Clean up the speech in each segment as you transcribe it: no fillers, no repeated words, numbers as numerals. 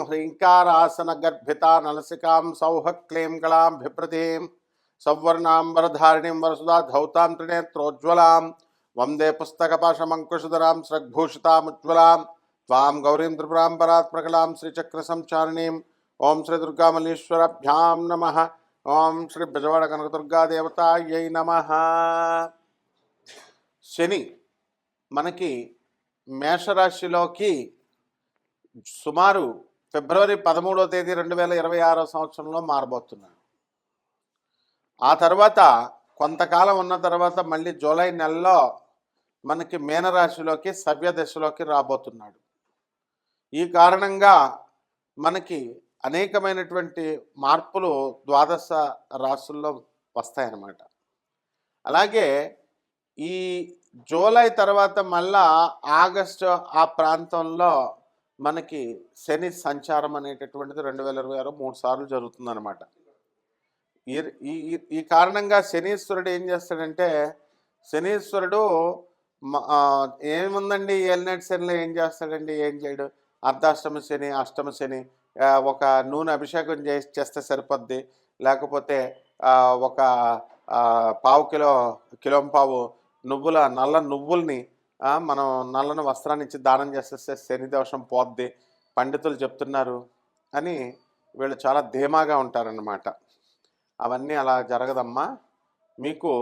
హ్రీంకారాసన గర్భితా నలసికాం సౌహ క్లీం కళాం బిభ్రతీం సౌవర్ణాంబరధారిణీం వరసుదా ధౌతాం త్రినేత్రోజ్వలాం వందే పుస్తకపాశమంకుశధరాం స్రగ్భూషితాముజ్వలాం త్వాం గౌరీం త్రిపురాం పరాత్మకలాం శ్రీచక్రసంచారిణీం ఓం శ్రీ దుర్గామల్లీశ్వరభ్యాం నమః. ఓం శ్రీ బెజవాడ కనకదుర్గాదేవతాయై నమః. శని మనకి మేషరాశిలోకి సుమారు ఫిబ్రవరి 13వ తేదీ 2026 సంవత్సరంలో మారబోతున్నాడు. ఆ తర్వాత కొంతకాలం ఉన్న తర్వాత మళ్ళీ జూలై నెలలో మనకి మీనరాశిలోకి సవ్యదశలోకి రాబోతున్నాడు. ఈ కారణంగా మనకి అనేకమైనటువంటి మార్పులు ద్వాదశ రాశుల్లో వస్తాయన్నమాట. అలాగే ఈ జూలై తర్వాత మళ్ళా ఆగస్టు ఆ ప్రాంతంలో మనకి శని సంచారం అనేటటువంటిది 2026 3 సార్లు జరుగుతుందన్నమాట. ఈ కారణంగా శనీశ్వరుడు ఏం చేస్తాడంటే, శనీశ్వరుడు ఏముందండి ఏలినాటి శనిలో ఏం చేస్తాడండి, ఏం చేయడు. అర్ధాష్టమ శని, అష్టమ శని, ఒక నూనె అభిషేకం చేస్తే సరిపోద్ది. లేకపోతే ఒక కిలోంపావు నల్ల నువ్వుల్ని మనం నల్లని వస్త్రాన్ని ఇచ్చి దానం చేసేస్తే శని దోషం పోద్ది, పండితులు చెప్తున్నారు అని వీళ్ళు చాలా ధీమాగా ఉంటారన్నమాట. అవన్నీ అలా జరగదమ్మా. మీకు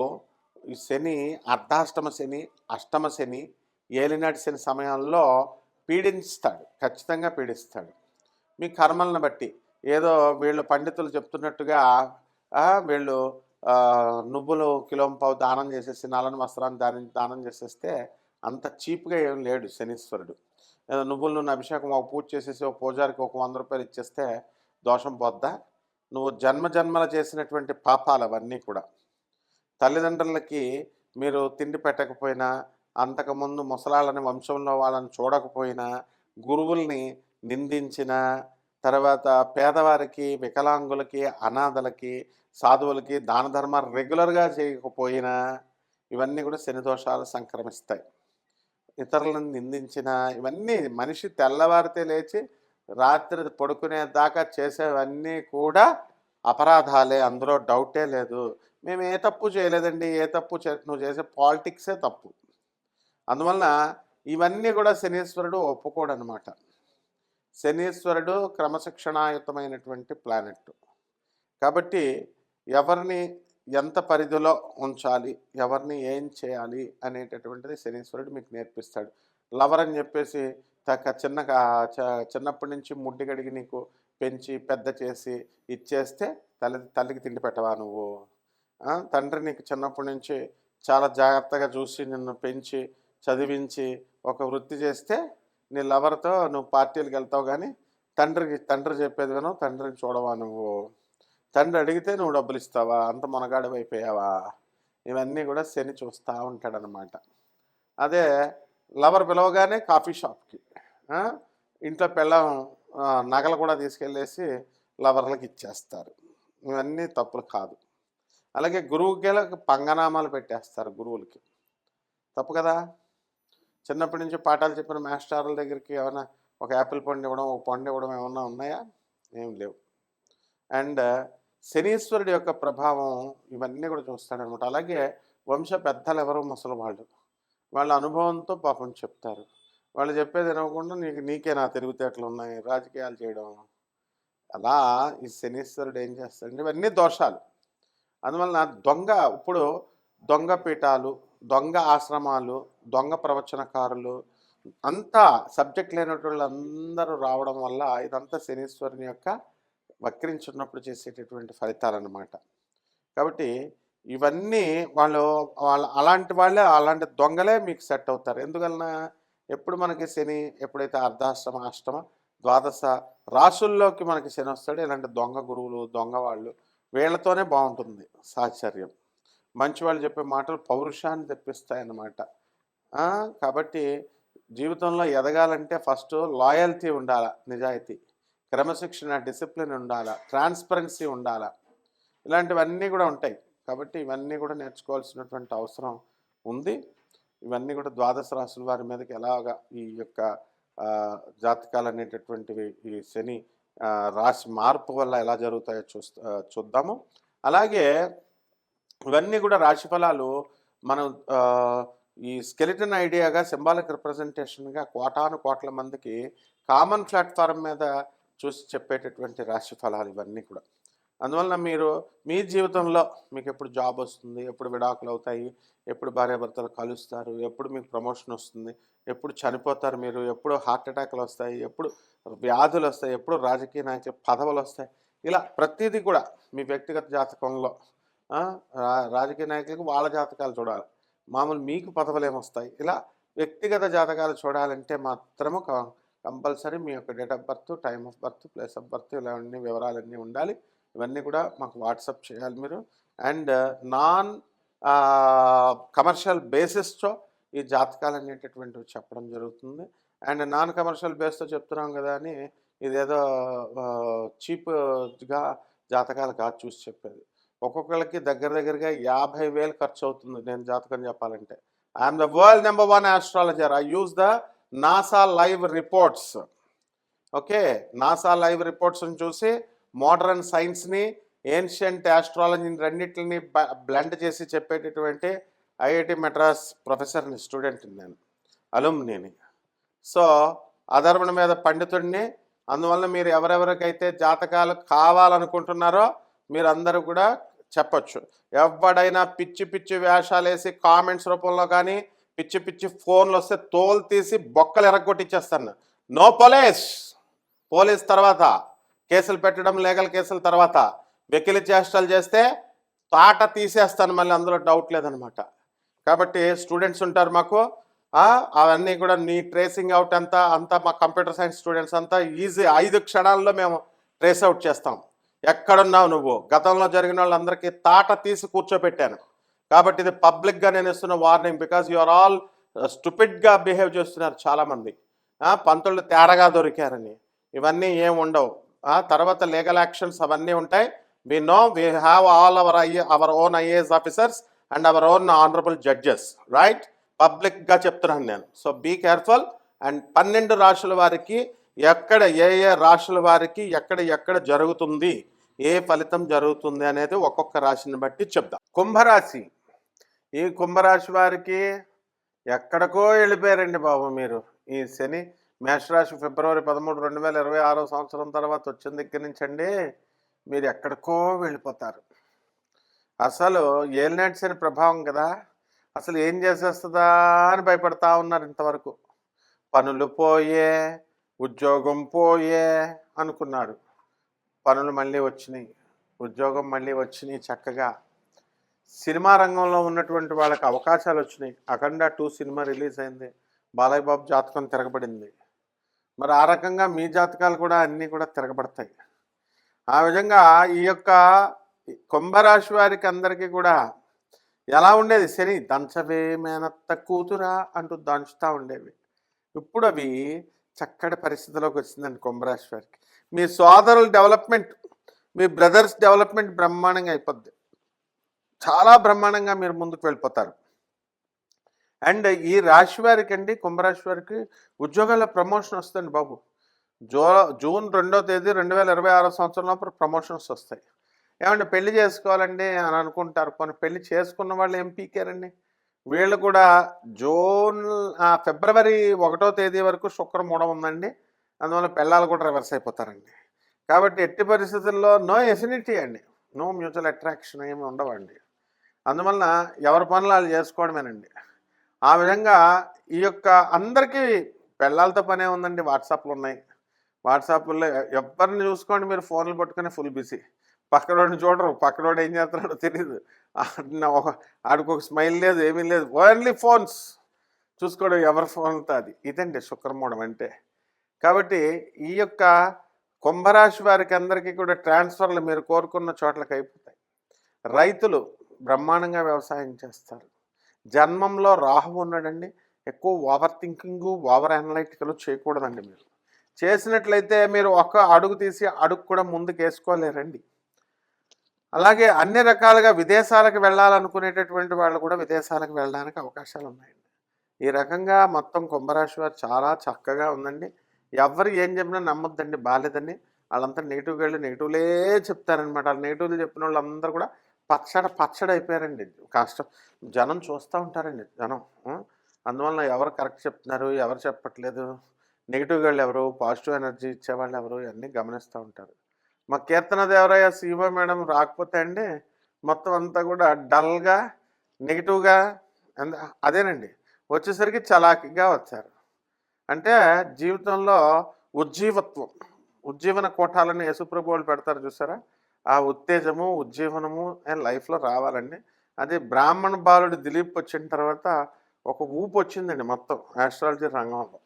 ఈ శని అర్ధాష్టమ శని, అష్టమ శని, ఏలినాటి శని సమయంలో పీడిస్తాడు, ఖచ్చితంగా పీడిస్తాడు. మీ కర్మలను బట్టి ఏదో వీళ్ళు పండితులు చెప్తున్నట్టుగా వీళ్ళు నువ్వులు కిలోంపావు దానం చేసేసి నల్లని వస్త్రాన్ని దానం చేసేస్తే అంత చీప్గా ఏం లేడు శనీశ్వరుడు. ఏదో నువ్వుల నూనె అభిషేకం ఒక పూజ చేసేసి ఒక పూజారికి ఒక 100 రూపాయలు ఇచ్చేస్తే దోషం పోద్దా? నువ్వు జన్మల చేసినటువంటి పాపాలు అవన్నీ కూడా. తల్లిదండ్రులకి మీరు తిండి పెట్టకపోయినా, అంతకుముందు ముసలాళ్ళని వంశంలో వాళ్ళని చూడకపోయినా, గురువుల్ని నిందించిన తర్వాత పేదవారికి, వికలాంగులకి, అనాథలకి, సాధువులకి దాన ధర్మాలు రెగ్యులర్గా చేయకపోయినా ఇవన్నీ కూడా శని దోషాలు సంక్రమిస్తాయి. ఇతరులను నిందించిన ఇవన్నీ మనిషి తెల్లవారితే లేచి రాత్రి పడుకునేదాకా చేసేవన్నీ కూడా అపరాధాలే, అందులో డౌటే లేదు. మేము ఏ తప్పు చేయలేదండి, ఏ తప్పు నువ్వు చేసే పాలిటిక్సే తప్పు. అందువలన ఇవన్నీ కూడా శనీశ్వరుడు ఒప్పుకోడనమాట. శనీశ్వరుడు క్రమశిక్షణాయుతమైనటువంటి ప్లానెట్ కాబట్టి ఎవరిని ఎంత పరిధిలో ఉంచాలి, ఎవరిని ఏం చేయాలి అనేటటువంటిది శనీశ్వరుడు మీకు నేర్పిస్తాడు. లవర్ అని చెప్పేసి చిన్నప్పటి నుంచి ముడ్డి గడిగి నీకు పెంచి పెద్ద చేసి ఇచ్చేస్తే తల్లికి తిండి పెట్టవా నువ్వు? తండ్రి నీకు చిన్నప్పటి నుంచి చాలా జాగ్రత్తగా చూసి నిన్ను పెంచి చదివించి ఒక వృత్తి చేస్తే నీ లవర్తో నువ్వు పార్టీలకు వెళ్తావు, కానీ తండ్రి చెప్పేది వినవు, తండ్రిని చూడవా నువ్వు? తండ్రి అడిగితే నువ్వు డబ్బులు ఇస్తావా? అంత మొనగాడివి అయిపోయావా? ఇవన్నీ కూడా శని చూస్తూ ఉంటాడనమాట. అదే లవర్ పిలవగానే కాఫీ షాప్కి, ఇంట్లో పిల్లం నగలు కూడా తీసుకెళ్ళేసి లవర్లకు ఇచ్చేస్తారు. ఇవన్నీ తప్పులు కాదు. అలాగే గురువుకి పంగనామాలు పెట్టేస్తారు, గురువులకి తప్పు కదా. చిన్నప్పటి నుంచి పాఠాలు చెప్పిన మాస్టర్ల దగ్గరికి ఏమైనా ఒక యాపిల్ పండు ఇవ్వడం, ఒక పండు ఇవ్వడం ఏమన్నా ఉన్నాయా? ఏం లేవు. అండ్ శనీశ్వరుడి యొక్క ప్రభావం ఇవన్నీ కూడా చూస్తాడనమాట. అలాగే వంశ పెద్దలు ఎవరు ముసలి వాళ్ళ అనుభవంతో పాపం చెప్తారు. వాళ్ళు చెప్పేది వినకుండా నీకే నా తెలివితేటలు ఉన్నాయి, రాజకీయాలు చేయడం. అలా ఈ శనీశ్వరుడు ఏం చేస్తాడంటే ఇవన్నీ దోషాలు. అందువలన ఇప్పుడు దొంగ పీఠాలు, దొంగ ఆశ్రమాలు, దొంగ ప్రవచనకారులు అంతా సబ్జెక్ట్ లేనటువంటి అందరూ రావడం వల్ల ఇదంతా శనీశ్వరుని యొక్క వక్రించున్నప్పుడు చేసేటటువంటి ఫలితాలన్నమాట. కాబట్టి ఇవన్నీ వాళ్ళు అలాంటి దొంగలే మీకు సెట్ అవుతారు. ఎందువలన ఎప్పుడు మనకి శని ఎప్పుడైతే అర్ధాష్టమ, అష్టమ, ద్వాదశ రాసుల్లోకి మనకి శని వస్తాడో ఇలాంటి దొంగ గురువులు, దొంగ వాళ్ళు వీళ్ళతోనే బాగుంటుంది సాహచర్యం. మంచి వాళ్ళు చెప్పే మాటలు పౌరుషాన్ని తెప్పిస్తాయన్నమాట. కాబట్టి జీవితంలో ఎదగాలంటే ఫస్ట్ లాయల్టీ ఉండాలి, నిజాయితీ, క్రమశిక్షణ, డిసిప్లిన్ ఉండాలా, ట్రాన్స్పరెన్సీ ఉండాలా. ఇలాంటివన్నీ కూడా ఉంటాయి. కాబట్టి ఇవన్నీ కూడా నేర్చుకోవాల్సినటువంటి అవసరం ఉంది. ఇవన్నీ కూడా ద్వాదశ రాశుల వారి మీదకి ఎలాగా ఈ యొక్క జాతకాలు అనేటటువంటివి ఈ శని రాశి మార్పు వల్ల ఎలా జరుగుతాయో చూద్దాము. అలాగే ఇవన్నీ కూడా రాశి ఫలాలు మనం ఈ స్కెలిటన్ ఐడియాగా సింబాలిక్ రిప్రజెంటేషన్గా కోట్ల మందికి కామన్ ప్లాట్ఫారం మీద చూసి చెప్పేటటువంటి రాశి ఫలాలు ఇవన్నీ కూడా. అందువలన మీరు మీ జీవితంలో మీకు ఎప్పుడు జాబ్ వస్తుంది, ఎప్పుడు విడాకులు అవుతాయి, ఎప్పుడు భార్యాభర్తలు కలుస్తారు, ఎప్పుడు మీకు ప్రమోషన్ వస్తుంది, ఎప్పుడు చనిపోతారు మీరు, ఎప్పుడు హార్ట్ అటాక్లు వస్తాయి, ఎప్పుడు వ్యాధులు వస్తాయి, ఎప్పుడు రాజకీయ నాయకులు పదవులు వస్తాయి, ఇలా ప్రతిదీ కూడా మీ వ్యక్తిగత జాతకంలో రాజకీయ నాయకులకు వాళ్ళ జాతకాలు చూడాలి, మామూలు మీకు పదవులు ఏమొస్తాయి, ఇలా వ్యక్తిగత జాతకాలు చూడాలంటే మాత్రము కంపల్సరీ మీ యొక్క date of birth, time of birth, place of birth ఇలా అన్ని వివరాలన్నీ ఉండాలి. ఇవన్నీ కూడా మాకు వాట్సాప్ చేయాలి మీరు. అండ్ నాన్ కమర్షియల్ బేసిస్తో ఈ జాతకాలు అనేటటువంటివి చెప్పడం జరుగుతుంది. అండ్ నాన్ కమర్షియల్ బేస్తో చెప్తున్నాం కదా అని ఇదేదో చీప్గా జాతకాలు కాదు చూసి చెప్పేది. ఒక్కొక్కరికి దగ్గరగా 50,000 ఖర్చు అవుతుంది నేను జాతకం చెప్పాలంటే. I'm the world number 1 astrologer. I use the NASA live reports. Okay, NASA live రిపోర్ట్స్ని చూసి మోడర్న్ సైన్స్ని, ఏన్షియంట్ ఆస్ట్రాలజీని రెండింటిని బ్లెండ్ చేసి చెప్పేటటువంటి ఐఐటి మెడ్రాస్ ప్రొఫెసర్ని, స్టూడెంట్ని నేను, అలుమ్నీని. సో అధర్మణ మీద పండితుడిని. అందువల్ల మీరు ఎవరెవరికైతే జాతకాలు కావాలనుకుంటున్నారో మీరందరూ కూడా చెప్పచ్చు. ఎవడైనా పిచ్చి వేషాలు వేసి కామెంట్స్ రూపంలో కానీ పిచ్చి ఫోన్లు వస్తే తోలు తీసి బొక్కలు ఎరగొట్టిచ్చేస్తాను. నో పోలీస్ తర్వాత కేసులు పెట్టడం, లీగల్ కేసుల తర్వాత వెకిలి చేష్టలు చేస్తే తాట తీసేస్తాను, మళ్ళీ అందులో డౌట్ లేదనమాట. కాబట్టి స్టూడెంట్స్ ఉంటారు మాకు, అవన్నీ కూడా నీ ట్రేసింగ్ అవుట్ అంతా మా కంప్యూటర్ సైన్స్ స్టూడెంట్స్ అంతా ఈజీ 5 క్షణాల్లో మేము ట్రేస్ అవుట్ చేస్తాం. ఎక్కడున్నావు నువ్వు, గతంలో జరిగిన వాళ్ళందరికీ తాట తీసి కూర్చోపెట్టాను. కాబట్టి ఇది పబ్లిక్గా నేను ఇస్తున్న warning. Because you are all స్టూపిడ్గా బిహేవ్ చేస్తున్నారు చాలామంది, పంతులు తేరగా దొరికారని. ఇవన్నీ ఏం ఉండవు. తర్వాత లీగల్ యాక్షన్స్ అవన్నీ ఉంటాయి. We know we have all our own IAS officers and our own honourable judges, right? పబ్లిక్గా చెప్తున్నాను నేను. So be careful. అండ్ 12 రాశుల వారికి ఎక్కడ ఏ రాశుల వారికి ఎక్కడ జరుగుతుంది, ఏ ఫలితం జరుగుతుంది అనేది ఒక్కొక్క రాశిని బట్టి చెప్దాం. కుంభరాశి. ఈ కుంభరాశి వారికి ఎక్కడికో వెళ్ళిపోయారండి బాబు మీరు. ఈ శని మేషరాశి ఫిబ్రవరి 13, 2026 సంవత్సరం తర్వాత వచ్చిన దగ్గర నుంచి అండి మీరు ఎక్కడికో వెళ్ళిపోతారు. అసలు ఏలినాటి శని ప్రభావం కదా, అసలు ఏం చేసేస్తుందా అని భయపడతా ఉన్నారు ఇంతవరకు. పనులు పోయే, ఉద్యోగం పోయే అనుకున్నారు. పనులు మళ్ళీ వచ్చినాయి, ఉద్యోగం మళ్ళీ వచ్చినాయి. చక్కగా సినిమా రంగంలో ఉన్నటువంటి వాళ్ళకి అవకాశాలు వచ్చినాయి. అఖండ 2 సినిమా రిలీజ్ అయింది. బాలయ్య బాబు జాతకం తిరగబడింది. మరి ఆ రకంగా మీ జాతకాలు కూడా అన్నీ కూడా తిరగబడతాయి. ఆ విధంగా ఈ యొక్క కుంభరాశి వారికి అందరికీ కూడా ఎలా ఉండేది, శని దంచవే మేనత్త కూతురా అంటూ దంచుతూ ఉండేవి. ఇప్పుడు అవి చక్కటి పరిస్థితిలోకి వచ్చిందండి కుంభరాశి వారికి. మీ సోదరుల డెవలప్మెంట్, మీ బ్రదర్స్ డెవలప్మెంట్ బ్రహ్మాండంగా అయిపోద్ది. చాలా బ్రహ్మాండంగా మీరు ముందుకు వెళ్ళిపోతారు. అండ్ ఈ రాశి వారికి అండి, కుంభరాశి వారికి ఉద్యోగాల ప్రమోషన్ వస్తుంది బాబు. జూన్ 2వ తేదీ 2026 సంవత్సరంలో ప్రమోషన్స్ వస్తాయి. ఏమంటే పెళ్లి చేసుకోవాలండి అని అనుకుంటారు. కొన్ని పెళ్లి చేసుకున్న వాళ్ళు ఏం పీకారండి. వీళ్ళు కూడా ఫిబ్రవరి 1వ తేదీ వరకు శుక్రమూఢం ఉందండి. అందువల్ల పెళ్ళాలు కూడా రివర్స్ అయిపోతారండి. కాబట్టి ఎట్టి పరిస్థితుల్లో నో ఎఫినిటీ అండి, నో మ్యూచువల్ అట్రాక్షన్ ఏమి ఉండవండి. అందువలన ఎవరి పనులు వాళ్ళు చేసుకోవడమేనండి. ఆ విధంగా ఈ యొక్క అందరికీ పెళ్ళాలతో పనే ఉందండి. వాట్సాప్లు ఉన్నాయి. వాట్సాప్లో ఎవరిని చూసుకోండి మీరు, ఫోన్లు పట్టుకొని ఫుల్ బిజీ. పక్కనోడిని చూడరు, పక్కనోడు ఏం చేస్తున్నాడో తెలియదు. ఆడికి ఒక స్మైల్ లేదు, ఏమీ లేదు, ఓన్లీ ఫోన్స్ చూసుకోవడం, ఎవరి ఫోన్తో అది. ఇదండి శుక్రమూఢం అంటే. కాబట్టి ఈ యొక్క కుంభరాశి వారికి అందరికీ కూడా ట్రాన్స్ఫర్లు మీరు కోరుకున్న చోట్లకి అయిపోతాయి. రైతులు బ్రహ్మాండంగా వ్యవసాయం చేస్తారు. జన్మంలో రాహు ఉన్నాడండి. ఎక్కువ ఓవర్ థింకింగు, ఓవర్ అనలైటికల్ చేయకూడదండి. మీరు చేసినట్లయితే మీరు ఒక అడుగు తీసి అడుగు కూడా ముందుకు వేసుకోలేరండి. అలాగే అన్ని రకాలుగా విదేశాలకు వెళ్ళాలనుకునేటటువంటి వాళ్ళు కూడా విదేశాలకు వెళ్ళడానికి అవకాశాలు ఉన్నాయండి. ఈ రకంగా మొత్తం కుంభరాశి వారు చాలా చక్కగా ఉందండి. ఎవరు ఏం చెప్పినా నమ్మొద్దండి, బాలేదని. వాళ్ళంతా నెగిటివ్‌గా వెళ్ళి నెగిటివ్‌లే చెప్తారనమాట. ఆళ్ళు నెగిటివ్‌లు చెప్పినోళ్ళందరూ కూడా పచ్చడయిపోయారండి. కష్టం జనం చూస్తా ఉంటారండి జనం. అందువలన ఎవరు కరెక్ట్ చెప్తున్నారు, ఎవరు చెప్పట్లేదు, నెగిటివ్‌గాళ్ళెవరు, పాజిటివ్ ఎనర్జీ ఇచ్చేవాళ్ళెవరు ఇయన్నీ గమనిస్తూ ఉంటారు. మా కీర్తనదేవరాయ సీమ మేడం రాకపోతే అండి మొత్తం అంతా కూడా డల్‌గా, నెగిటివ్‌గా అదేనండి. వచ్చేసరికి చలాకీగా వచ్చారు. అంటే జీవితంలో ఉజ్జీవత్వం, ఉజ్జీవన కోటాలని యేసుప్రభు వాళ్ళు పెడతారు చూసారా? ఆ ఉత్తేజము, ఉజ్జీవనము లైఫ్‌లో రావాలండి. అదే బ్రాహ్మణ బాలుడు దిలీప్ వచ్చిన తర్వాత ఒక ఊపొచ్చిందండి మొత్తం ఆస్ట్రాలజీ రంగంలో.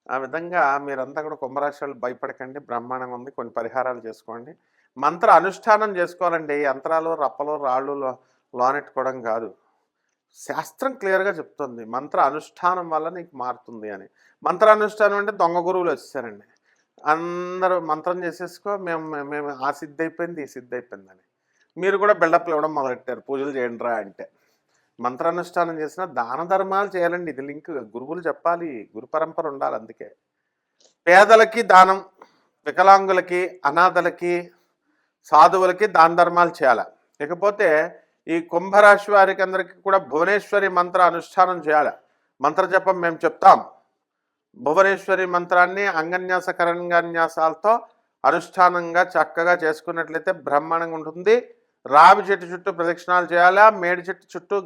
ఆ విధంగా మీరంతా కూడా కుంభరాశి వాళ్ళు భయపడకండి. బ్రహ్మాండంగా ఉంది. కొన్ని పరిహారాలు చేసుకోండి. మంత్ర అనుష్ఠానం చేసుకోవాలండి. యంత్రాలు, రప్పలు, రాళ్ళు లోనెట్టుకోవడం కాదు. శాస్త్రం క్లియర్‌గా చెప్తుంది. మంత్ర అనుష్ఠానం వల్ల నీకు మారుతుంది అని. మంత్రానుష్ఠానం అంటే దొంగ గురువులు వచ్చేసారండి. అందరూ మంత్రం చేసేసుకో మేము మేము ఆ సిద్ధయిపోయింది, ఈ సిద్ధయిపోయిందని. మీరు కూడా బిల్డప్‌లు ఇవ్వడం మొదలెట్టారు. పూజలు చేయండిరా అంటే. మంత్రానుష్ఠానం చేసినా దాన ధర్మాలు చేయాలండి. ఇది లింక్. గురువులు చెప్పాలి. గురు పరంపర ఉండాలి అందుకే. పేదలకి దానం, వికలాంగులకి, అనాథలకి, సాధువులకి దాన ధర్మాలు చేయాల. ఇకపోతే ఈ కుంభరాశి వారికి అందరికీ కూడా భువనేశ్వరి మంత్ర అనుష్ఠానం చేయాలి. మంత్ర జపం మేము చెప్తాం. భువనేశ్వరి మంత్రాన్ని అంగన్యాస కరంగాన్యాసాలతో అనుష్ఠానంగా చక్కగా చేసుకున్నట్లయితే బ్రహ్మాండంగా ఉంటుంది. రావి చెట్టు చుట్టూ ప్రదక్షిణాలు చేయాలా, మేడి చెట్టు చుట్టూ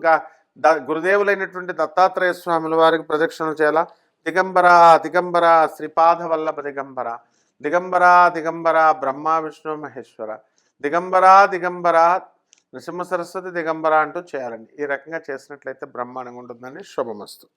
గురుదేవులైనటువంటి దత్తాత్రేయ స్వాముల వారికి ప్రదక్షిణలు చేయాలా. దిగంబర దిగంబర శ్రీపాద వల్లభ దిగంబర, దిగంబర దిగంబర బ్రహ్మ విష్ణు మహేశ్వర, దిగంబర దిగంబర నృసింహ సరస్వతి దిగంబర అంటూ చేయాలండి. ఈ రకంగా చేసినట్లయితే బ్రహ్మాండంగా ఉంటుందని శుభమస్తు.